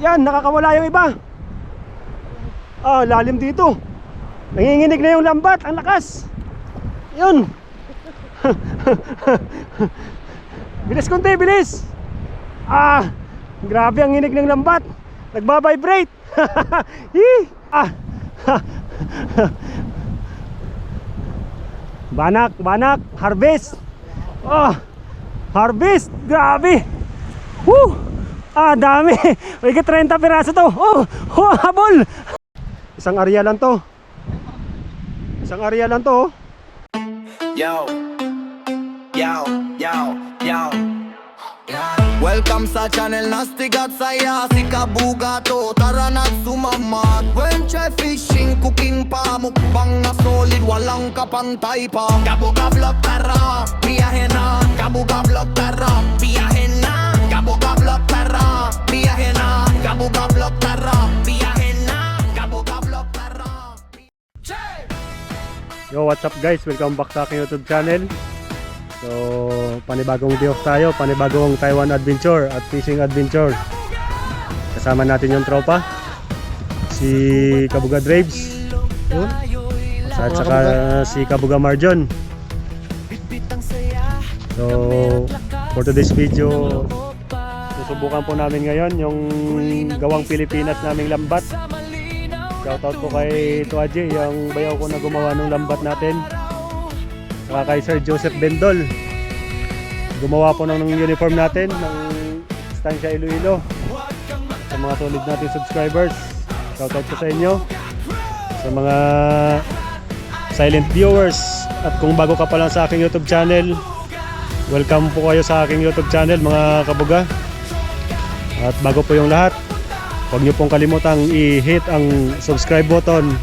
Yan, nakakawala yung iba. Ah, lalim dito. Nanginginig na yung lambat, ang lakas. Yun. Bilis konti, bilis. Ah, grabe ang nginig ng lambat. Nagbabibrate. Ah. Banak, harvest. Oh, harvest, grabe. Woo! Ah, dami. May 30 piraso to. Oh, habol. Isang area lang to. Isang area lang to. Yo, yo, yo, yo. Welcome sa channel Nasty Got Saya. Si Kabuga to, tara na sumamat. When try fishing, cooking pa, mukbang na solid, walang kapantay pa. Kabuga vlog tara, biyahe na. Kabuga vlog tara, biyahe na. Kabuga vlog tara, biyahe na. Kabuga vlog tara, biyahe na. Kabuga vlog tara. Yo, what's up guys? Welcome back sa aking YouTube channel. So, panibagong video tayo, panibagong Taiwan adventure at fishing adventure. Kasama natin yung tropa, si Kabuga Draves, at saka si Kabuga Marjon. So, for today's video, susubukan po namin ngayon yung gawang Pilipinas naming lambat. Shoutout po kay Tuaji, yung bayaw ko na gumawa ng lambat natin. Saka kay Sir Joseph Bendol, gumawa po ng uniform natin ng Estancia Iloilo. Sa mga solid natin subscribers, shoutout po sa inyo. Sa mga silent viewers, at kung bago ka pa lang sa aking YouTube channel, welcome po kayo sa aking YouTube channel mga kabuga. At bago po yung lahat, huwag nyo pong kalimutang i-hit ang subscribe button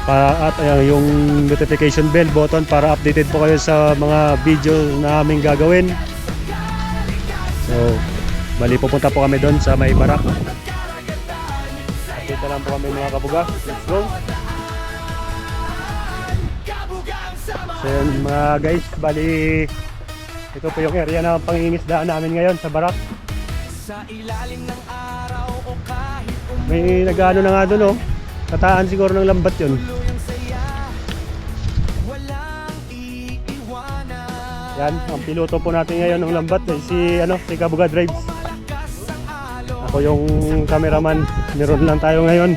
at yung notification bell button para updated po kayo sa mga video na aming gagawin. So, bali pupunta po kami doon sa may barak. Update lang po kami mga kabuga. Let's go. So yun mga guys, bali ito po yung area na pangingisdaan namin ngayon sa barak. May nag-ano na nga doon, oh. Kataan siguro ng lambat yun. Yan, ang piloto po natin ngayon ng lambat eh, si Kabuga Drives. Ako yung cameraman, meron lang tayo ngayon.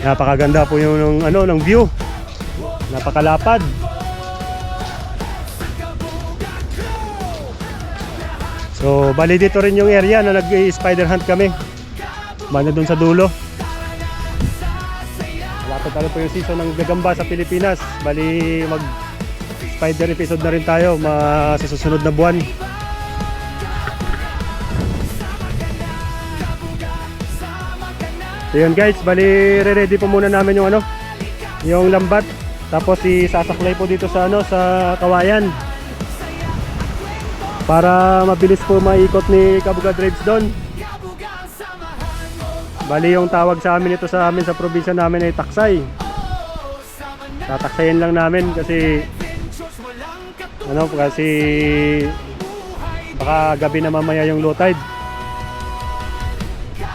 Napakaganda po yung ng view. Napakalapad. So, bali dito rin yung area na nag-spider hunt kami. Banda dun sa dulo. Malapit tayo po yung season ng gagamba sa Pilipinas. Bali mag-spider episode na rin tayo sa susunod na buwan. So yun guys, bali re-ready po muna namin yung lambat. Tapos isasaklay po dito sa sa kawayan. Para mabilis po maikot ni Kabuga Drives doon. Bali yung tawag sa amin ito sa probinsya namin ay taksay. Tataksayin lang namin kasi baka gabi na mamaya yung low tide.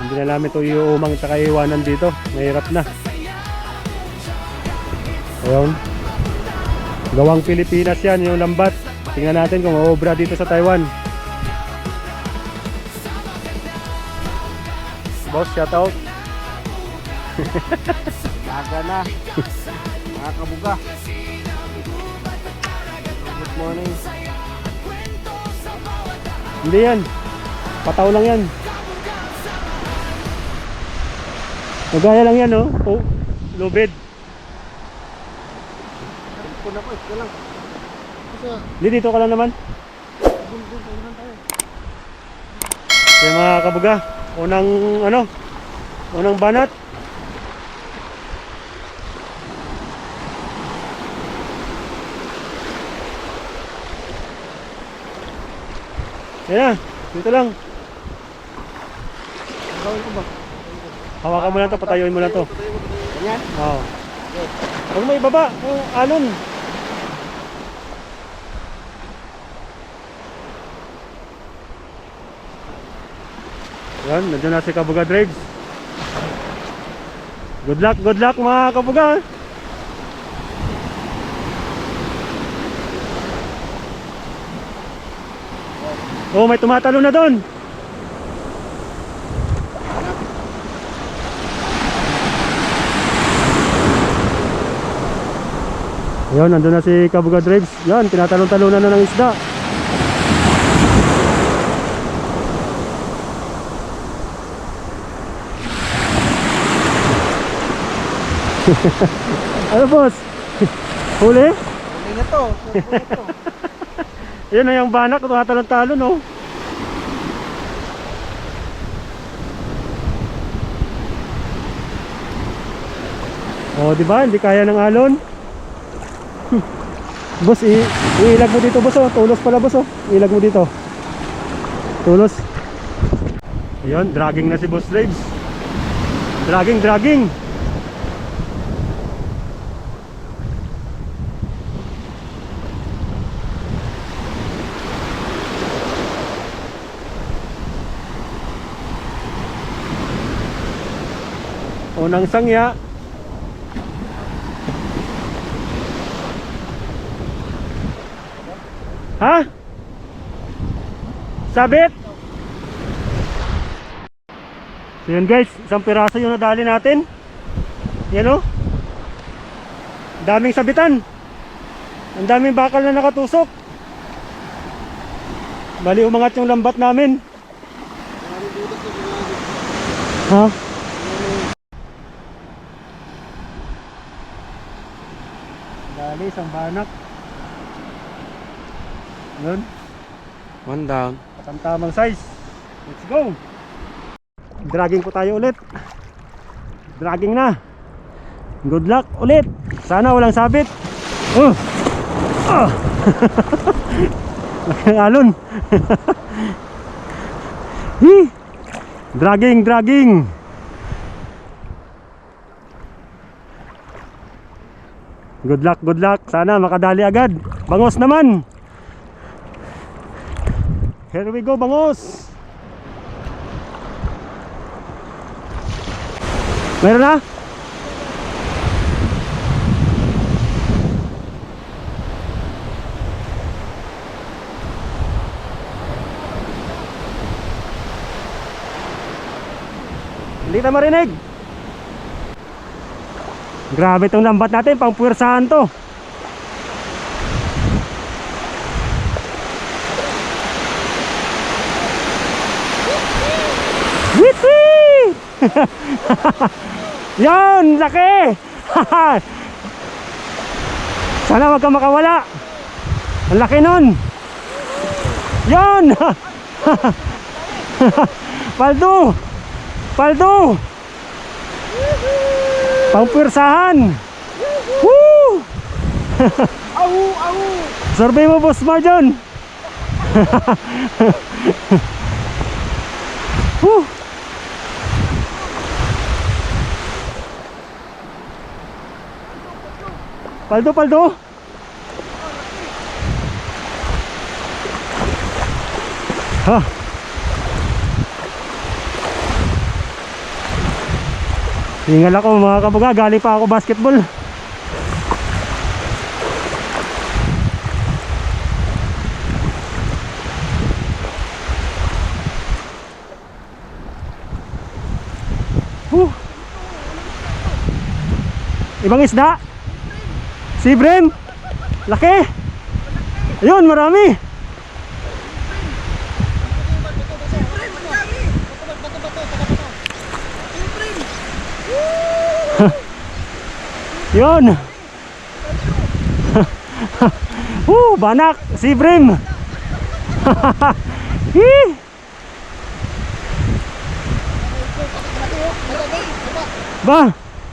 Hindi na namin ito iumang tsaka iwanan dito. Mahirap na. Ayun. Gawang Pilipinas yan yung lambat. Tingnan natin kung maobra dito sa Taiwan. Boss, shout out. Laga na. Mga kabuga. Good morning. Hindi yan. Pataw lang yan. Magaya lang yan, oh. Oh, lubid. Telepon ako, ito lang. Hindi, dito ka lang naman. Kaya mga kabuga, unang banat. Yan na, dito lang. Gawin ko ba? Hawakan mo lang to, patayuin mo lang to. Ganyan? Oo. Huwag mo ibaba, alon. Yan, nandiyan na si Kabuga Drives. Good luck mga Kabuga. Oh, may tumatalo na doon. Yan, nandun na si Kabuga Drives. Yan, tinatalon-talunan na ng isda. Ano boss? Huli? Huli na to. Huli na to. Yan na yung banak, tumatalon-talon oh. Oh, di ba? Hindi kaya ng alon. Boss, iilag mo dito boss oh. Tulos pala boss oh. Iilag mo dito. Tulos. Ayun, dragging na si Boss Drives. Dragging. Unang sangya. Ha? Sabit? So yun guys, isang piraso yung nadali natin. Yan o. Daming sabitan. Ang daming bakal na nakatusok. Bali umangat yung lambat namin. Ha? Dali, isang banak. Yun. One down. Tamang size. Let's go. Dragging po tayo ulit. Dragging na. Good luck ulit. Sana walang sabit. Laki ng alon. Dragging. Good luck. Sana makadali agad. Bangos naman. Here we go, bangos. Meron na? Hindi na marinig. Grabe itong lambat natin, pang puwersahan to. Yan, laki. Sana wag ka makawala. Ang laki nun. Yan. Paldo. Pangpwersahan. Woo. Survey mo boss Marjon. Paldo. Ha. Hingal ako mga Kabuga, galing pa ako basketball. Ibang isda. Sibrim. Laki. Ayun, marami. Yun. Banak, sibrim. Ba,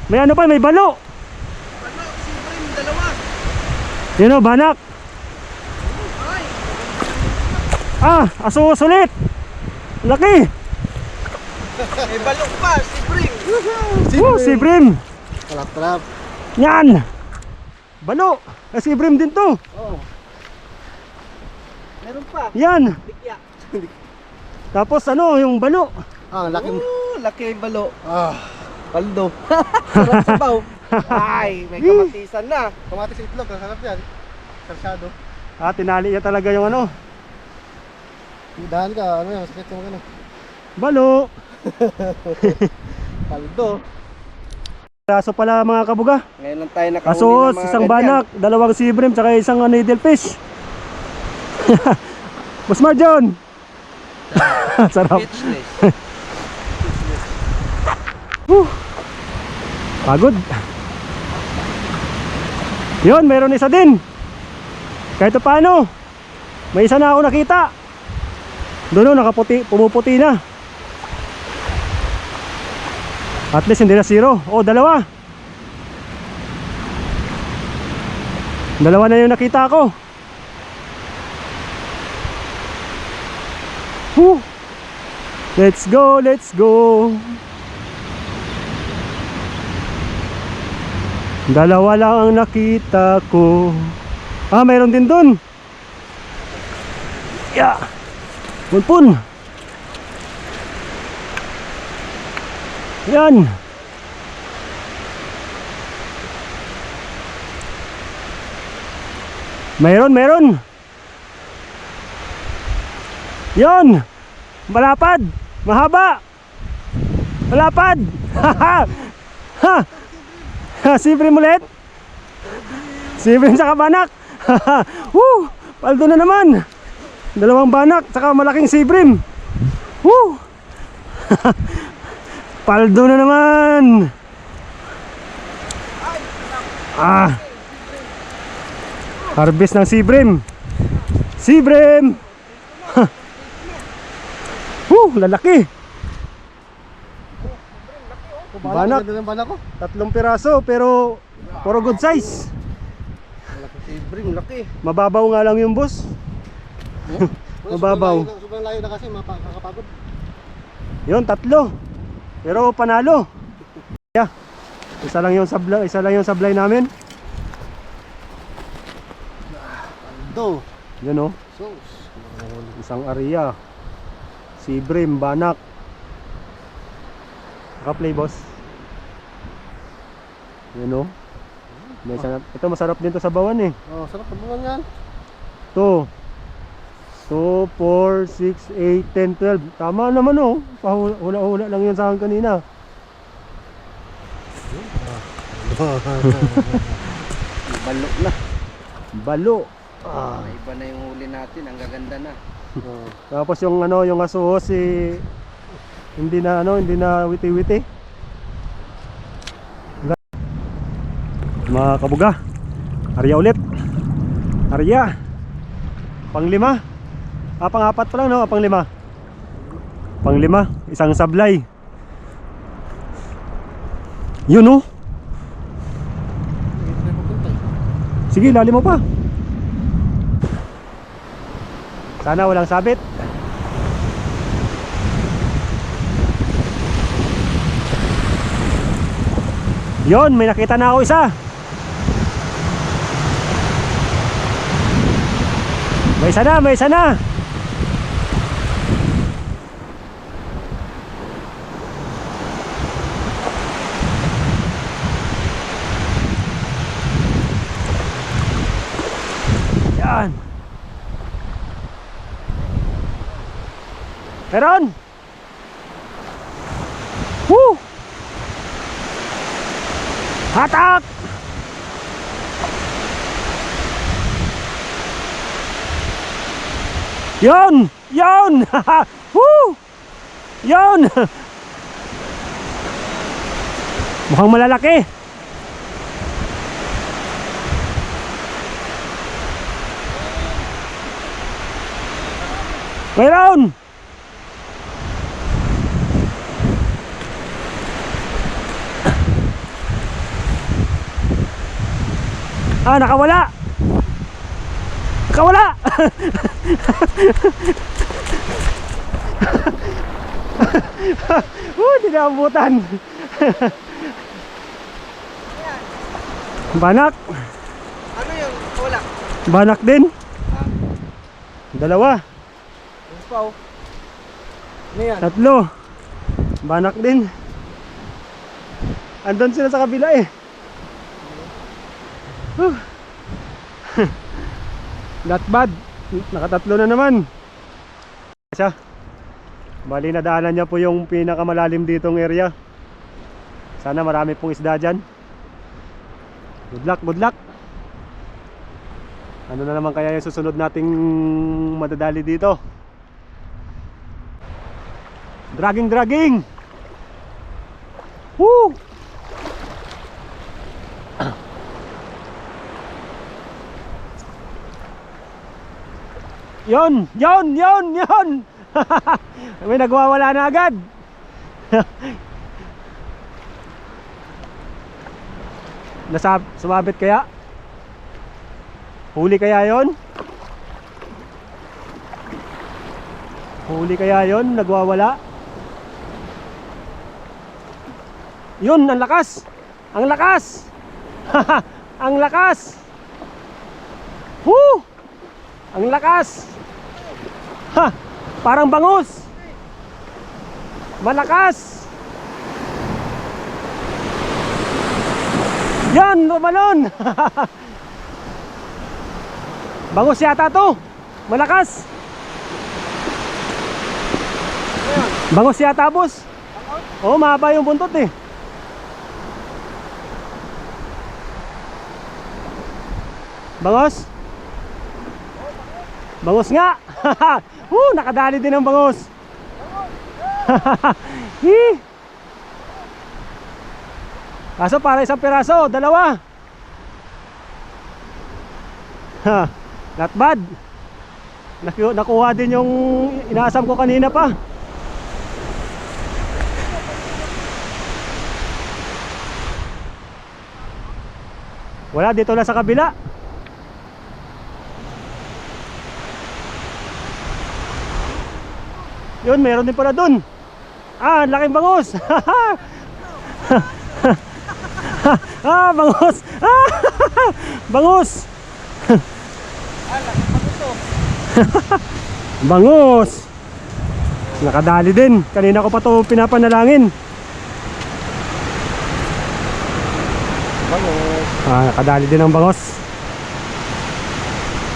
may ano pa, may balo. Yun o, banak. Aso sulit. Laki. May balok pa, sibrim. Sibrim. Trap. Yan. Balo. Sibrim din to. Oo. Meron pa. Yan. Bigya. Tapos ano, yung balo. Ah, laki mo. Laki yung balo. Ah, Paldo. Sarap sabaw. Ay, may kamatisan na. kamatis sa itlog, ang sarap yan. Sarsado. Ah, tinali niya talaga yung ano. Dahan ka, ano yan, sakit yung ano. Balo. Paldo. Kaso pala mga kabuga. Ngayon lang tayo nakahuli Kasos, ng mga isang ganyan. banak, dalawang sibrim, tsaka isang needlefish. Boss Marjon! Sarap. Speechless. Pagod. Yun, meron isa din. Kahit paano, may isa na ako nakita. Doon nakaputi, pumuputi na. At least hindi na zero. Oh, dalawa. Dalawa na yung nakita ko. Whew. Let's go, let's go. Dalawa lang ang nakita ko. Ah, mayroon din dun. Yeah. Punpun. Yan. Meron. Yon. Malapad. Mahaba. Malapad. Ha. Sibrim ulit. Sibrim sa banak. Woo. Paldo na naman. Dalawang banak saka malaking sibrim. Woo. Paldo na naman. Ah. Harvest ng sibrim. Sibrim. Lalaki. Banak. Ganda ng banak ko. 3 piraso pero puro good size. Malaki sibrim, laki. Mababaw nga lang yung boss. Mababaw. Sobrang layo na kasi, makakapagod. Yun, 3. Pero panalo. Yeah. Isa lang yung sablay namin. Paldo. Yun oh. Sus. Isang area. Sibrim, banak. Naka-play boss. Yan o. Ito masarap din to sa bawan eh. Oh, sarap pabukan yan. 2 4, 6, 8, 10, 12. Tama naman oh. Pahula-hula lang yun sa akin kanina. Balo na. Balo. May iba na yung huli natin. Ang gaganda na. Tapos yung ano, yung asuhos hindi na witi-witi. Mga kabuga, Arya ulit. Arya. Pang-5. Pang-4 pa lang no, pang-5. Pang-5, isang sablay. Yun no. Sige, lalim mo pa. Sana walang sabit. Yon, may nakita na ako isa. May isa na. Yan. Meron. Woo! Hatak! Yon! Woo! Yon! Mukhang malalaki. Mayroon! Ah, nakawala. Hindi na abutan. Banak. Ano yung wala? Banak din. Dalawa. Yung pao. Ano yan? 3. Banak din. Andun sila sa kabila eh. Huh. Not bad. Nakatatlo na naman. Siya. Bali nadaanan niya po yung pinakamalalim ditong area. Sana marami pong isda dyan. Good luck, good luck. Ano na naman kaya yung susunod nating madadali dito? Dragging, dragging! Woo! Yon! Yon! Yon! Yon! May nagwawala na agad. Sumabit kaya? Huli kaya yon? Huli kaya yon? Nagwawala? Yun, ang lakas! Ang lakas! Ang lakas! Woo! Ang lakas! Ha! Parang bangus! Malakas! Yan! Lumalon! Bangus yata to! Malakas! Bangus yata, boss! Oo, mahaba yung buntot eh. Bangus? Bangus nga! Nakadali din ang bangus! Kaso para isang piraso, dalawa! Not bad! Nakuha din yung inaasam ko kanina pa. Wala, dito lang sa kabila. Yun, meron din pala dun. Ah, laking bangus. Ah, bangus. Ah, bangus. Bangus. Nakadali din. Kanina ko pa to pinapanalangin. Bangus. Ah, nakadali din ang bangus.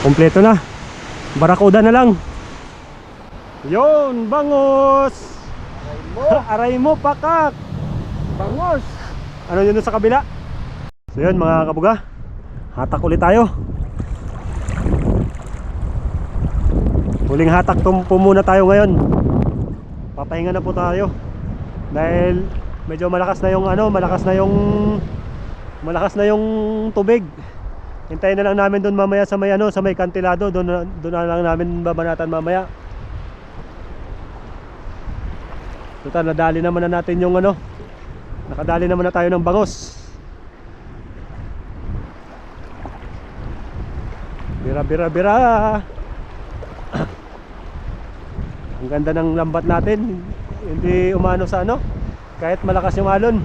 Kompleto na. Barakuda na lang. Yon, bangus. Aray mo, pakak. Bangus. Ano yun sa kabila? So yun mga kabuga, hatak ulit tayo. Huling hatak po muna tayo ngayon. Papahinga na po tayo. Dahil medyo malakas na yung malakas na yung tubig. Hintayin na lang namin doon mamaya sa may kantilado. Doon na lang namin babanatan mamaya. Total, nadali naman na natin yung nakadali naman na tayo ng bangus. Bira bira bira. Ang ganda ng lambat natin. Hindi umano sa kahit malakas yung alon.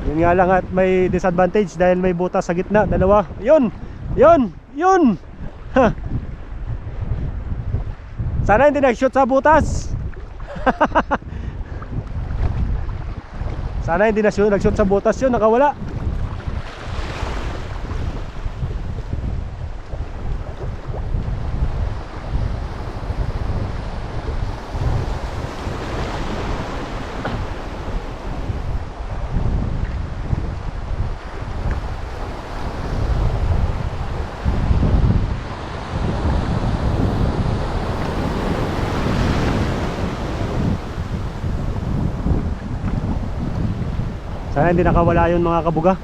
Yun nga lang at may disadvantage dahil may butas sa gitna, dalawa. Yun. Yun. Yun. Sana hindi nag-shoot sa butas. Sana hindi nag-shoot sa butas yun, nakawala. Sana hindi nakawala yun mga kabuga,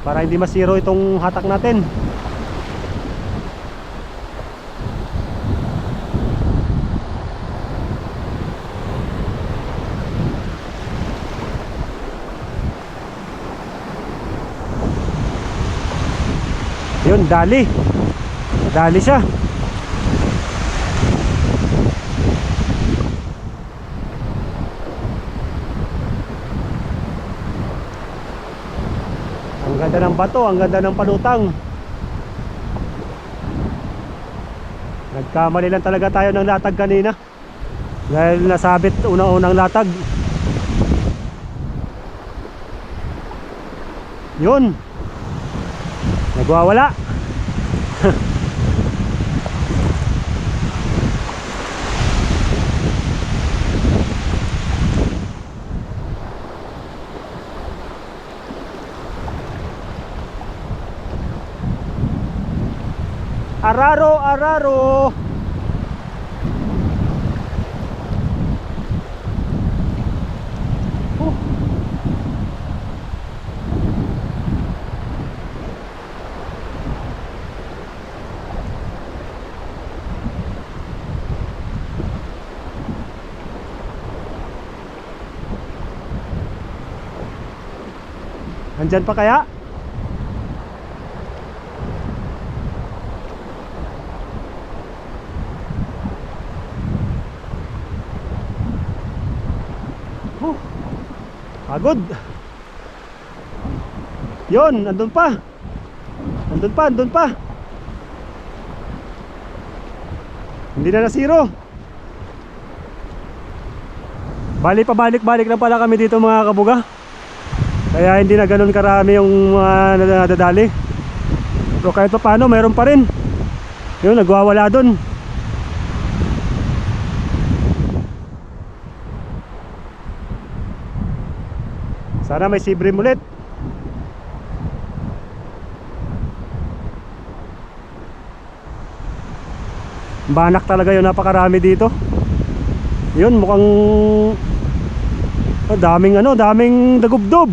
para hindi masiro itong hatak natin. Yun, dali. Dali siya. Ang ganda ng bato, ang ganda ng palutang. Nagkamali lang talaga tayo ng latag kanina. Dahil nasabit unang-unang latag. Yun. Nagwawala. Araro, araro. Andyan pa kaya? Pagod. Yun, andun pa. Andun pa, andun pa. Hindi na na-zero. Bali pabalik-balik lang pala kami dito mga kabuga. Kaya hindi na ganun karami yung mga nadadali. Pero kahit pa paano, mayroon pa rin. Yun, nagwawala dun. Sana may sibrim ulit. Banak talaga yun, napakarami dito. Yun, mukhang daming dagubdob.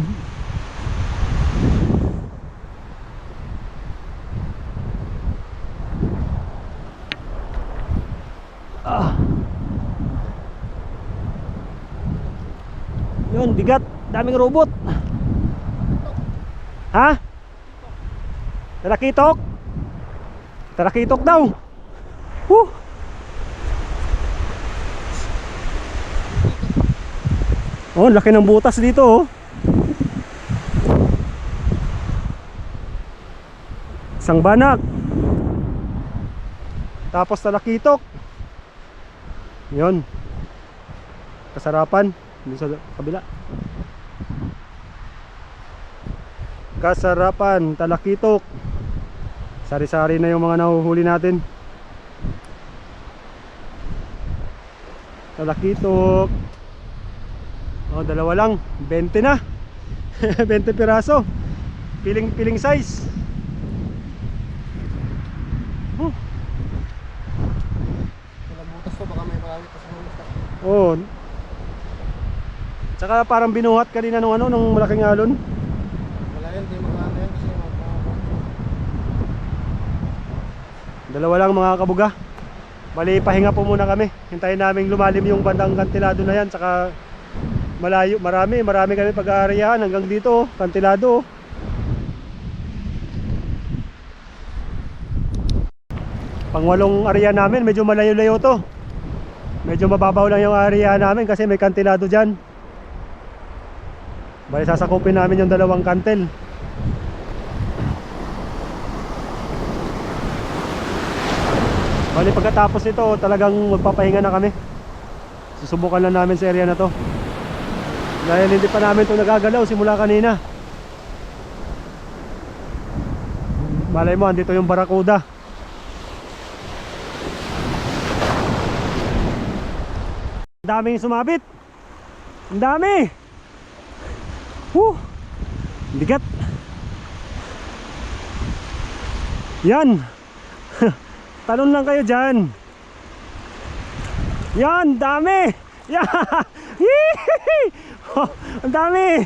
Yun, bigat. Daming robot. Ha? Tarakitok? Tarakitok daw. Oh, laki ng butas dito oh. Isang banak. Tapos talakitok. Yun. Kasarapan dito sa kabila. Kasarapan, talakitok. Sari-sari na yung mga nahuhuli natin. Talakitok. Oh, dalawa lang, 20 na. 20 piraso. Piling size. Walang butas to, baka may marami pa sa mga isda. Oh. Tsaka parang binuhat kanina nung nung malaking alon. Wala yan, di magkano yan kasi Dalawa lang mga kabuga. Bali pahinga po muna kami. Hintayin namin lumalim yung bandang kantilado na yan. Tsaka malayo, marami kami pag-aariyahan hanggang dito, kantilado. Pangwalong area namin, medyo malayo-layo to. Medyo mababaw lang yung area namin kasi may kantilado dyan. Bali sasakupin namin yung dalawang kantel. Bali pagkatapos ito talagang magpapahinga na kami. Susubukan lang namin sa area na to. Dahil hindi pa namin ito nagagalaw simula kanina. Malay mo, andito yung barakuda. Ang daming sumabit. Ang dami. Bigat. Yan. Talon lang kayo dyan. Yan, dami. Yan. Ang dami.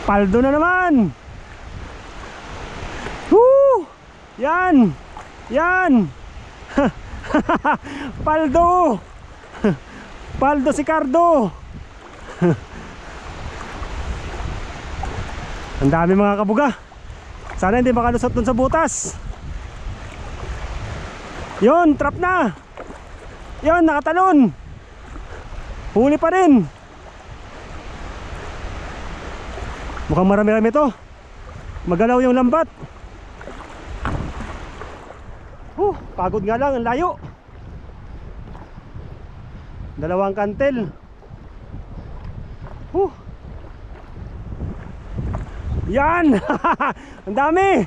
Paldo na naman. Yan. Yan. Paldo. Paldo si Cardo. Ang dami mga kabuga. Sana hindi makalusot dun sa butas. Yun, trap na. Yun, nakatalon. Huli pa rin. Mukhang marami-rami to. Magalaw yung lambat. Pagod nga lang, ang layo. Dalawang kantel. Yan! Ang dami!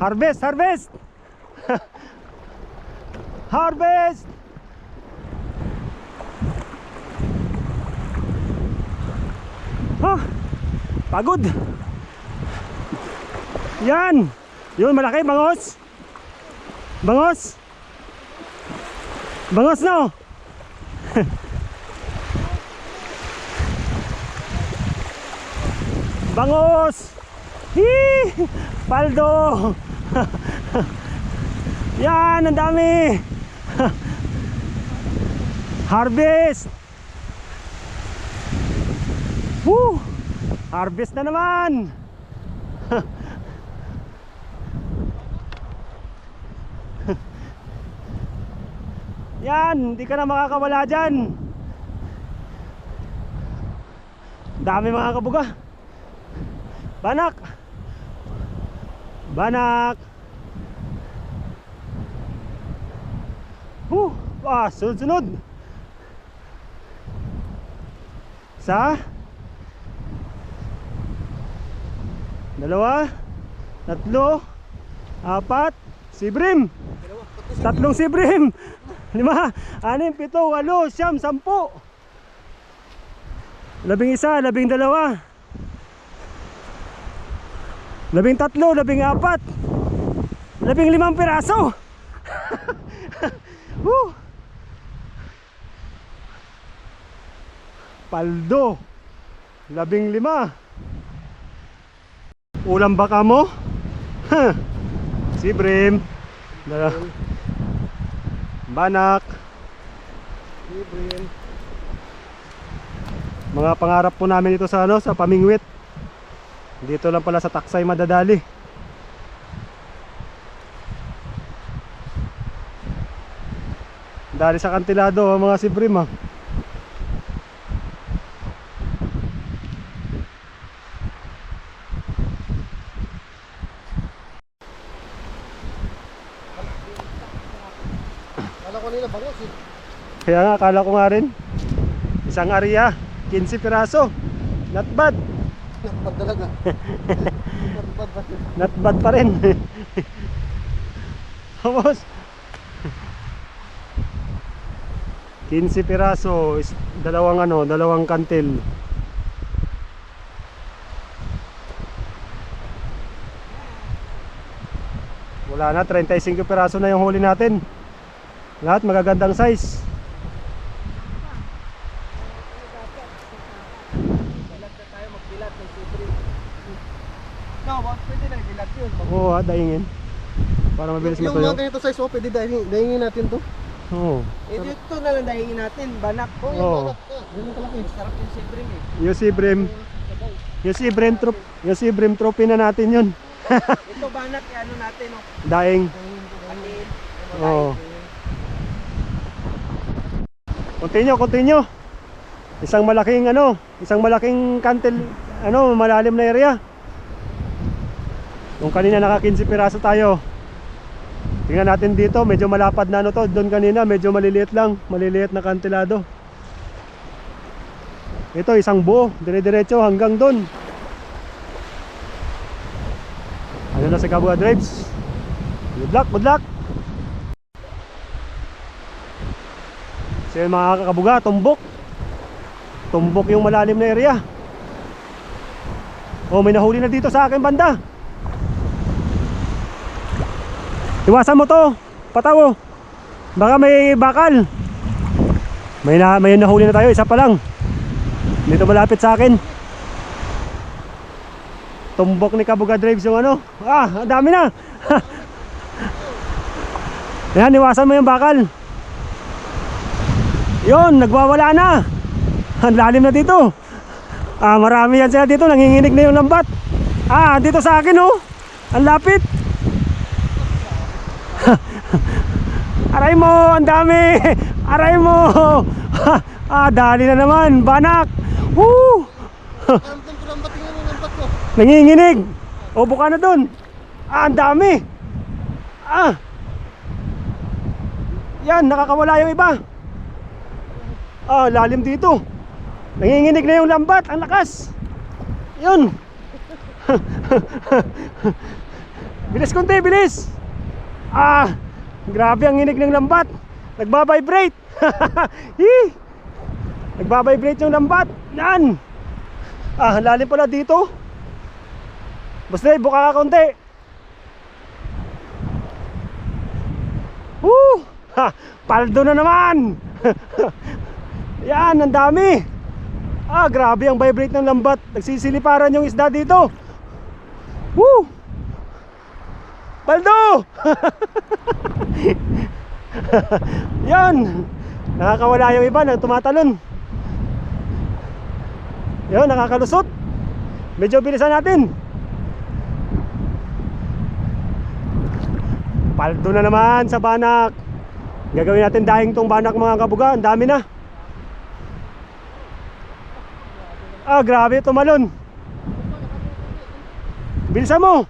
Harvest! Harvest! Harvest! Pagod! Yan! Yun, malaki, bangos! Bangos! Bangos no! Bangos! Hee! Paldo! Yan, ang dami! Harvest! Woo! Harvest na naman! Yan, hindi ka na makakawala dyan. Dami mga kabuga. Banak! Banak! Sunod-sunod. Sa dalawa, tatlo, apat, sibrim. Tatlong sibrim. 5, 6, 7, 8, 9, 10. 11, 12, 13, 14, 15 piraso. Paldo 15. Ulam baka mo? Sibrim. Banak. Mga pangarap po namin ito sa sa Pamingwit. Dito lang pala sa Taksay madadali. Dali sa kantilado ang mga sibrim ha. Kala ko nila bangos eh. Kaya nga, akala ko nga rin. Isang area, 15 piraso. Not bad. Not bad talaga. Not bad ba? Not bad pa rin. Vamos. 15 piraso, dalawang kantil. Wala na, 35 piraso na yung huli natin. Lahat magagandang size. Bilag na tayo, magbilag ng sibrim. No, pwede na bilag yun. Oo ha, daingin. Para mabilis Yung matuyo. mga ganito size, pwede dahingin natin to. Oo. Dito na lang dahingin natin, banak. Oo. Ganun kalaki. Sarap yung sibrim eh. Yung sibrim trophy na natin yun. Ito banak, ano natin oh. Daing. Atin. Oo. Continue. Isang malaking kantil, malalim na area. Kung kanina naka 15 piraso tayo. Tingnan natin dito, medyo malapad na to. Doon kanina medyo maliliit na kantilado. Ito isang buo, dire-diretso hanggang doon. Ano na sa Kabuga Drives. Good luck. So yun mga kakabuga, tumbok yung malalim na area. May nahuli na dito sa akin banda. Iwasan mo to, patawo. Baka may bakal. May nahuli na tayo, isa pa lang. Dito malapit sa akin. Tumbok ni Kabuga Drives yung ang dami na. Ayan, iwasan mo yung bakal. Yun, nagwawala na. Ang lalim na dito. Marami yan sila dito, nanginginig na yung lambat. Dito sa akin ang lapit. Aray mo, ang dami. Aray mo. Dali na naman, banak. Woo! Ang lambat, tingnan mo yung lambat ko. Nanginginig. O, buka na dun. Ah, ang dami. Ah. Yan, nakakawala yung iba. Ah, lalim dito. Nanginginig na yung lambat. Ang lakas. Yun. Bilis konti, bilis. Ah, grabe ang nginig ng lambat. Nagbabibrate. Hi. Nagbabibrate yung lambat. Yan. Ah, lalim pala dito. Basta buka ka konti. Ha, paldo na naman. Yan, ang dami. Ah, grabe ang vibrate ng lambat. Nagsisiliparan yung isda dito. Woo! Paldo! Yan. Nakakawala yung iba na tumatalon. Yan, nakakalusot. Medyo bilisan natin. Paldo na naman sa banak. Gagawin natin dahing tong banak mga kabuga. Ang dami na. Ah, grabe tumalon. Bilisan mo.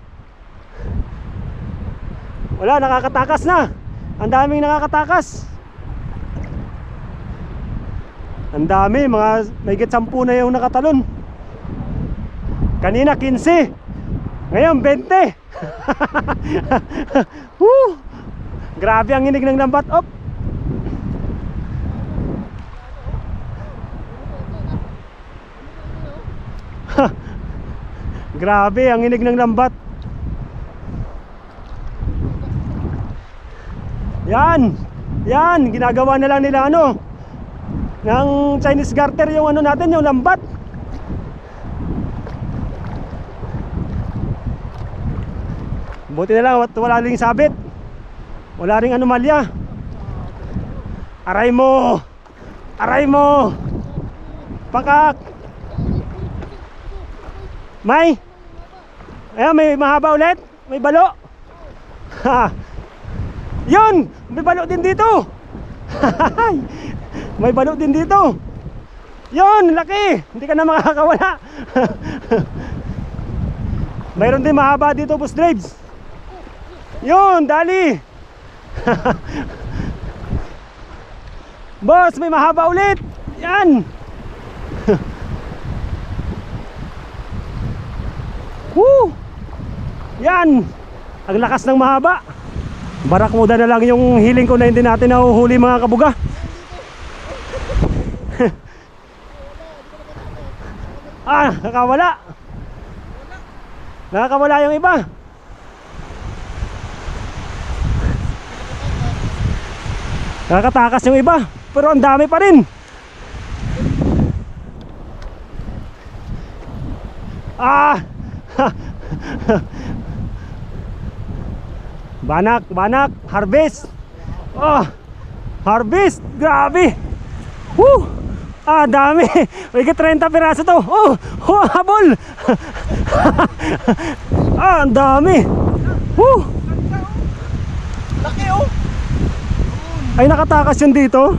Wala, nakakatakas na. Ang daming nakakatakas. Ang dami, mga mahigit 10 na yung nakatalon. Kanina 15. Ngayon 20. Grabe ang inig ng lambat. Op. Grabe ang inig ng lambat. Yan. Yan, ginagawa na lang nila ano ng Chinese garter yung ano natin, yung lambat. Buti na lang wala ring sabit. Wala ring anomalya. Aray mo. Aray mo. Pakak. May. Ayan, may mahaba ulit. May balo. Ha. Yun, may balo din dito. May balo din dito. Yun, laki. Hindi ka na makakawala. Mayroon din mahaba dito, Boss Drives. Yun, dali. Boss, may mahaba ulit. Yan. Woo. Yan. Ang lakas ng mahaba. Barakmuda na lang yung hiling ko na hindi natin nahuhuli mga kabuga. Ah, nakakawala. Nakakawala yung iba. Nakakatakas yung iba, pero ang dami pa rin. Ah. Banak, banak, harvest. Oh, harvest, grabe. Woo! Ah, dami. May 30 piraso to. Oh, habol. Ah, ang dami. Woo! Laki oh. Ay, nakatakas yun dito.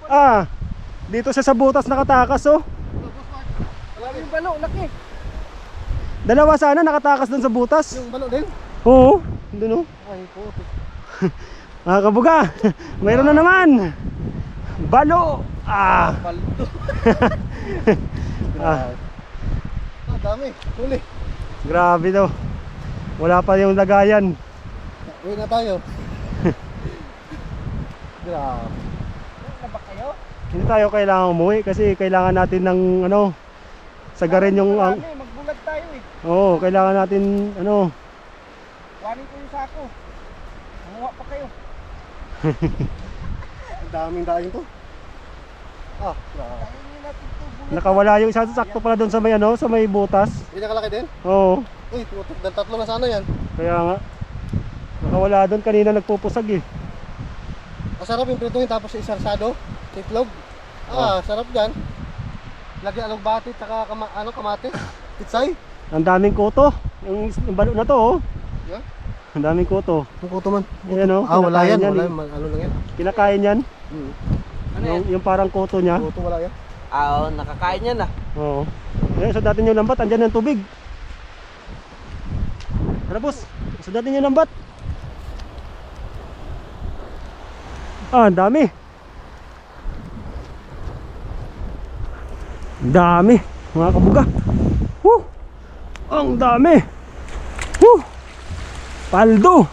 Ah, dito sa butas nakatakas oh. Wala yung balo, laki. Dalawa sana nakatakas dun sa butas. Yung balo din. Oo, dun oh. Ay, puto. Mga kabuga, mayroon na naman. Balo. Ah. Paldo. Ah, Ah, dami. Huli. grabe daw. Wala pa yung lagayan. Uwi na tayo. Grabe. Na ba kayo? Hindi tayo kailangan umuwi kasi kailangan natin ng ano, sagarin yung Marami, magbulag tayo eh. Oo, kailangan natin ano. Kuhanin ko yung sako. Kumuha pa kayo. Ang daming daing to. Ah, grabe. Kainin natin ito. Bulag. Nakawala yung isa, sakto pala doon sa may ano, sa may butas. Hindi nakalaki din? Oo, Uy, tatlo na sana yan. kaya nga. Nakawala doon, kanina nagpupusag eh. Masarap yung prituhin tapos isarsado. Itlog. Ah, sarap yan. Lagyan ng batit saka kamatis. Pitsay. Ang daming kuto. Yung balo na to oh. Yan. Ang daming kuto. Ang kuto man. Ayan oh. Ah, wala yan. kinakain Wala eh. yan. Ano lang yan. Kinakain yan. Ano yan? Yung parang kuto niya. Kuto wala yan. Ah, nakakain yan ah. Oo. Ngayon, so natin yung lambat, andyan ang tubig. Tara boss, so natin yung lambat. Ah, ang dami. Ang dami, mga kabuga. Ang dami. Paldo.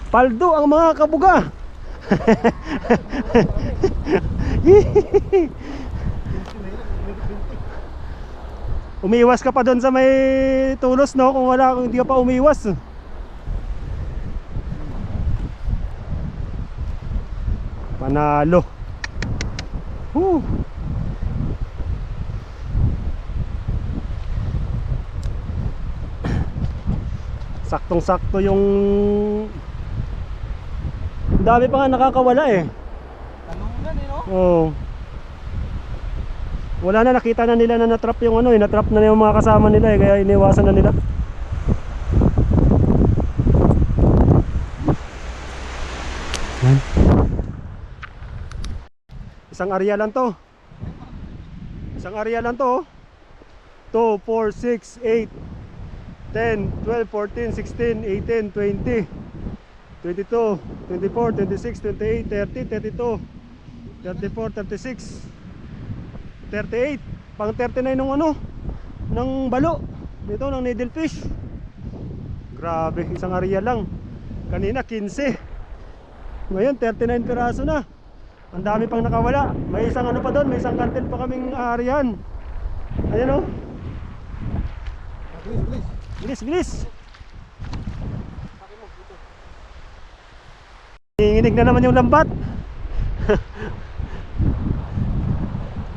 Paldo ang mga kabuga. Umiiwas ka pa doon sa may tulos, no? Kung hindi ka pa umiiwas. Panalo. Saktong-sakto yung dami pa nga nakakawala eh. Talungan eh, no? Oo. Wala na, nakita na nila na natrap yung ano eh, natrap na yung mga kasama nila eh, kaya iniwasan na nila. Yan. Isang area lang to. Isang area lang to. 2, 4, 6, 8, 10, 12, 14, 16, 18, 20, 22, 24, 26, 28, 30, 32, 34, 36, 38, pang 39 ng ano, ng balo dito, ng needlefish. Grabe, isang area lang. Kanina 15, ngayon 39 piraso na. Ang dami pang nakawala. May isang ano pa doon, may isang kantil pa kaming aarihan. Ayan o. Bilis, bilis. Nanginginig na naman yung lambat.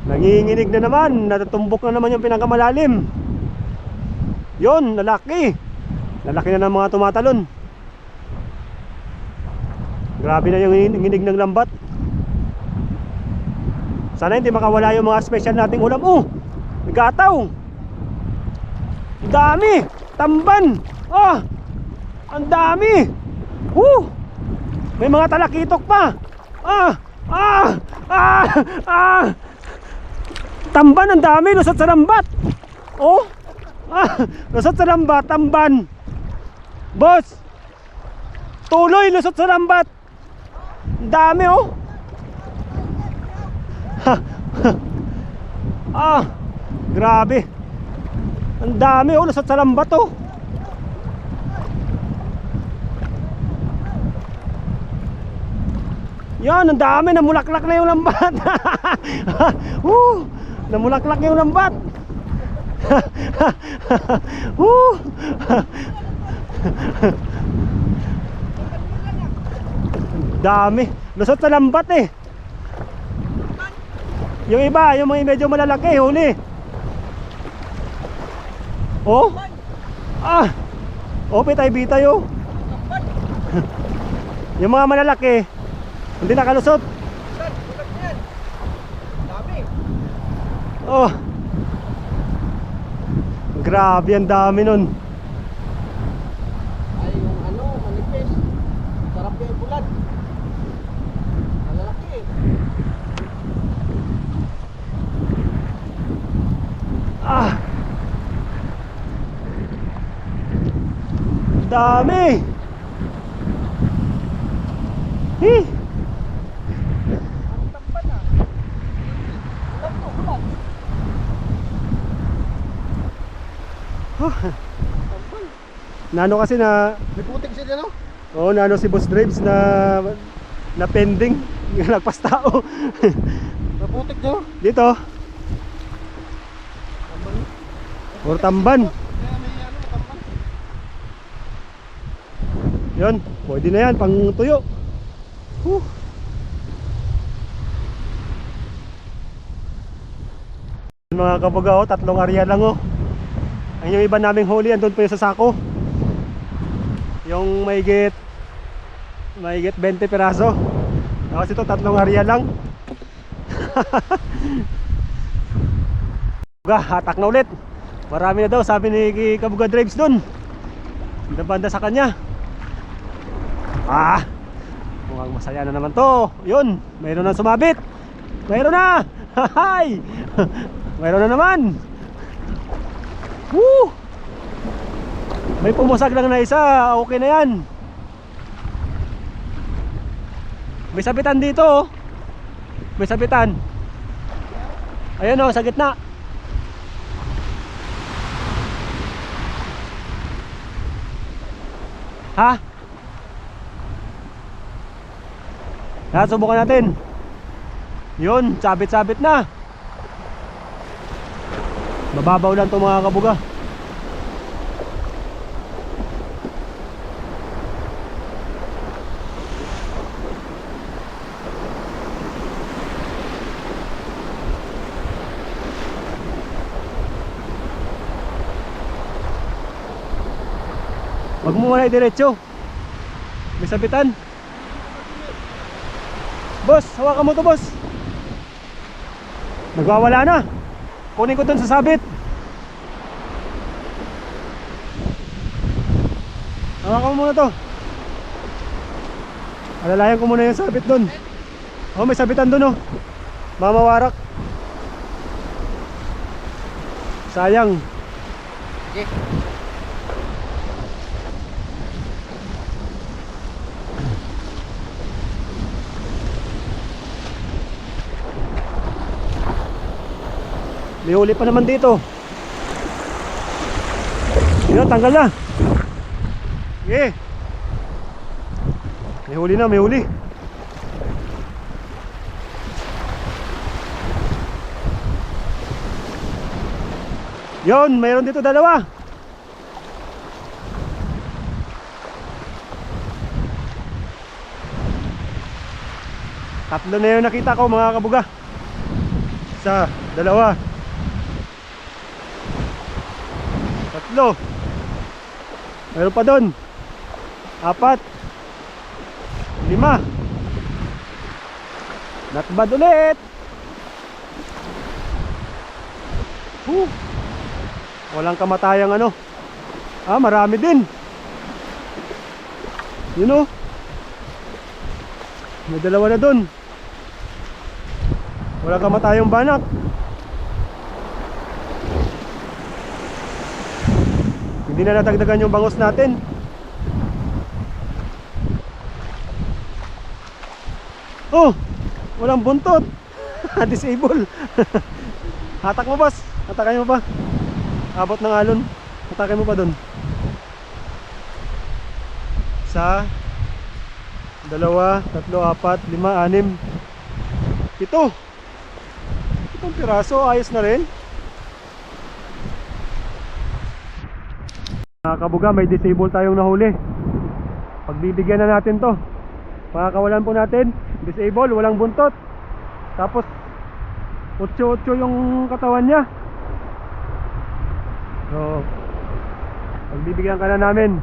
Nanginginig na naman. Natutumbok na naman yung pinakamalalim. Yun, lalaki. Lalaki na ng mga tumatalon. Grabe na yung nginig ng lambat. Sana hindi makawala yung mga special nating ulam. Oh, nagataw. Dami. Tamban. Ah, ang dami. May mga talakitok pa. Tamban, ang dami. Lusot sa lambat. Oh, lusot sa lambat. Tamban. Boss, tuloy lusot sa lambat. Ang dami oh. Grabe. Ang dami oh, lusot sa lambat oh. Yan, ang dami, namulaklak na yung lambat. Namulaklak yung lambat. Dami, lusot sa lambat eh. Yung iba, yung mga medyo malalaki, huli. Oh? Pitay-bitay oh. Yung mga malalaki, hindi nakalusot. Dami. Oh. Grabe, ang dami nun. Ay, yung ano, manipis. Sarap yung bulan. Malalaki eh. Dami. Tampan na. Tampo, bulan. Nano kasi na, May putik siya dyan, no? oh, nano si Boss Drives na pending. Nagpas tao. May putik dyan, no? Dito. Or tamban. Kaya may ano, tampan. Yun, pwede na yan, pang tuyo. Mga kabuga oh, tatlong area lang oh. Ang yung iba naming huli, andun pa yung sa sako. Yung may get 20 piraso. Tapos ito, tatlong area lang. Hatak na ulit. Marami na daw, sabi ni Kabuga Drives dun. Banda sa kanya. Mukhang masaya na naman to. Yun, mayroon na sumabit. Mayroon na. Hay! Mayroon na naman. May pumusag lang na isa, okay na yan. May sabitan dito oh. May sabitan. Ayun oh, sa gitna. Ha? Subukan natin. Yun, sabit-sabit na. Mababaw lang itong mga kabuga. Wag mo muna diretso. May sabitan. Boss, hawakan mo to boss. Nagwawala na. Kunin ko dun sa sabit. Hawakan mo muna to. Alalayan ko muna yung sabit dun. Oh, may sabitan dun oh. Mamawarak. Sayang. Okay. May huli pa naman dito. Yun, tanggal na. Okay. May huli na, may huli. Yun, mayroon dito dalawa. Tatlo na yung nakita ko mga kabuga. Isa, dalawa, tatlo. Mayroon pa doon. Apat. Lima. Not bad ulit. Walang kamatayang ano. Marami din. Yun o. May dalawa na doon. Walang kamatayang banak. Hindi na natagdagan yung bangos natin. Oh, walang buntot. Disable. Hatak mo boss. Hatakin mo pa. Abot ng alon. Hatakin mo pa dun. Isa, dalawa, tatlo, apat, lima, anim, pito. Itong piraso, ayos na rin. Kabuga, may disable tayong nahuli. Pagbibigyan na natin to. Pakakawalan po natin. Disable, walang buntot. Tapos 8-8 yung katawan niya. So pagbibigyan ka na namin.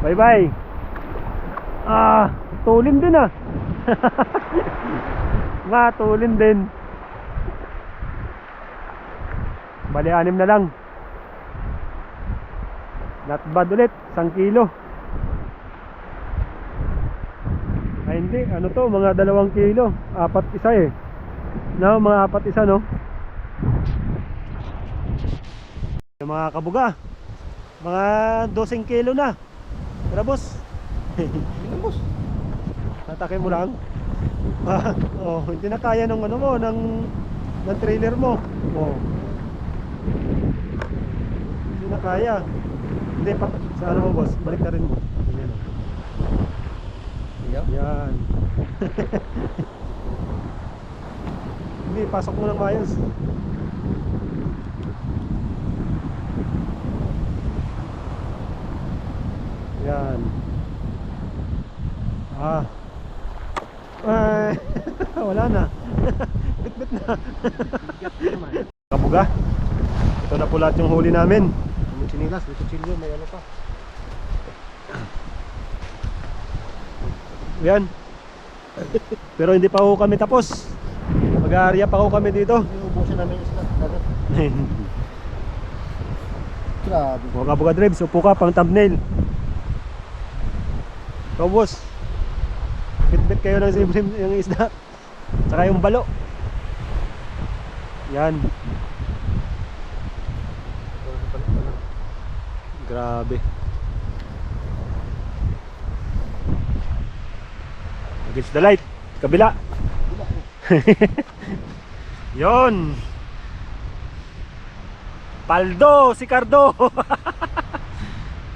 Bye bye. Tulin din ah. Tulin din. Bali 6 na lang. Not bad ulit, 1 kilo. Ay hindi, ano to, mga 2 kilo. 4 isa eh. No, mga 4 isa no. Yung mga kabuga, mga 12 kilo na. Tara boss. Boss. Tatakin mo lang. Hindi na kaya ng ano mo, ng trailer mo. Hindi na kaya. Hindi pa sa ano mo boss, balik na rin mo. Yan. Hindi, pasok mo ng mayos. Yan. Wala na. Bit-bit na. Kabuga. Ito na po lahat yung huli namin. May sinilas, may kutsilyo, may ano pa. Yan. Pero hindi pa ho kami tapos. Mag-aarya pa ho kami dito. Ubusin namin yung isla. Grabe. Mga kabuga drives, upo ka pang thumbnail. So boss, bit-bit kayo ng simsim yung isda. Saka yung balo. Yan. Grabe. Against the light. Kabila. Yon. Paldo, si Cardo.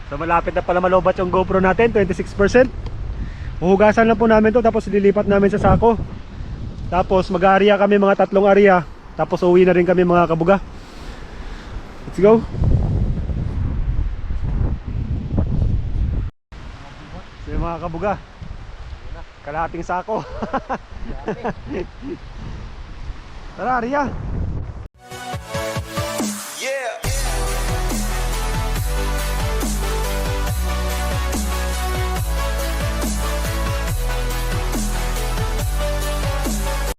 So malapit na pala malobat yung GoPro natin, 26%. Huhugasan lang po namin to, tapos lilipat namin sa sako. Tapos mag-area kami mga 3 area. Tapos uwi na rin kami mga kabuga. Let's go. So yung mga kabuga, kalahating sako. Tara, area.